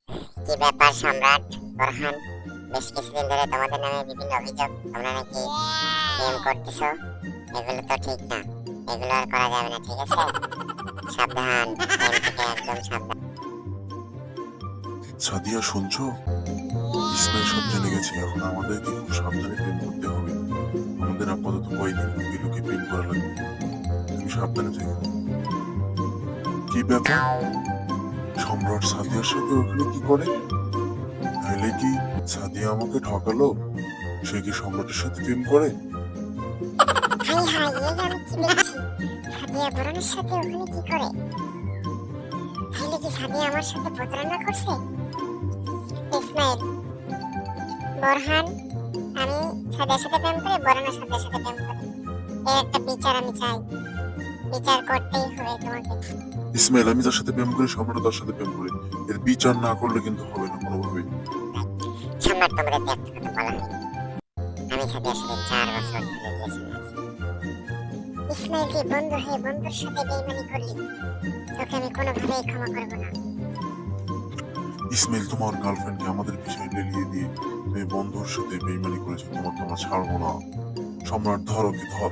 কি ব্যাপার সম্রাট বোরহান? বেশ কিছুদিন ধরে তোমাদের নামে বিভিন্ন অভিযোগ, তোমরা নাকি প্রেম করতেছো। এগুলো তো ঠিক না, এগুলো আর করা যাবে না, ঠিক আছে? সাবধান, প্রেম থেকে একদম সাবধান। সাদিয়া শুনছো? ইসমাইল সব জেনে গেছে, এখন আমাদেরকে খুব সাবধানে প্রেম করতে হবে। আমাদের আপাতত কয়েকদিন লুকিয়ে লুকিয়ে প্রেম করা লাগবে। তুমি সাবধানে থেকো। কি ব্যাপার, সম্রাট সাদিয়ার সাথে ওখানে কি করে? তাহলে কি সাদিয়া আমাকে ঠকালো? সে কি সম্রাটের সাথে প্রেম করে? হাই হাই, এই আমি কি দেখছি? সাদিয়া বোরহানের সাথে ওখানে কি করে? তাহলে কি সাদিয়া আমার সাথে প্রতারণা করছে? ইসমাইল, বোরহান, আমি সাদিয়ার সাথে প্রেম করি, বোরহানের সাদিয়ার সাথে প্রেম করি। এর একটা বিচার আমি চাই, বিচার করতেই হবে তোমাকে। ইসমাইল, আমি যার সাথে প্রেম করি সম্রাট তার সাথে প্রেম করি। এর বিচার না করলে কিন্তু হবে না কোনোভাবে। সম্রাট, তোমাদেরকে একটা কথা বলা হয়নি। আমি সাদিয়ার সাথে 4 বছর ধরে রিলেশনে আছি। ইসমাইল, তুই বন্ধু হয়ে বন্ধুর সাথে বেইমানি করলি, তোকে আমি কোনোভাবেই ক্ষমা করব না। ইসমাইল, তোমার গার্লফ্রেন্ডকে আমাদের পিছনে লেলিয়ে দিয়ে তুমি বন্ধুর সাথে বেইমানি করেছো, তোমাকে আমরা ছাড়বো না। সম্রাট, ধর ওকে ধর।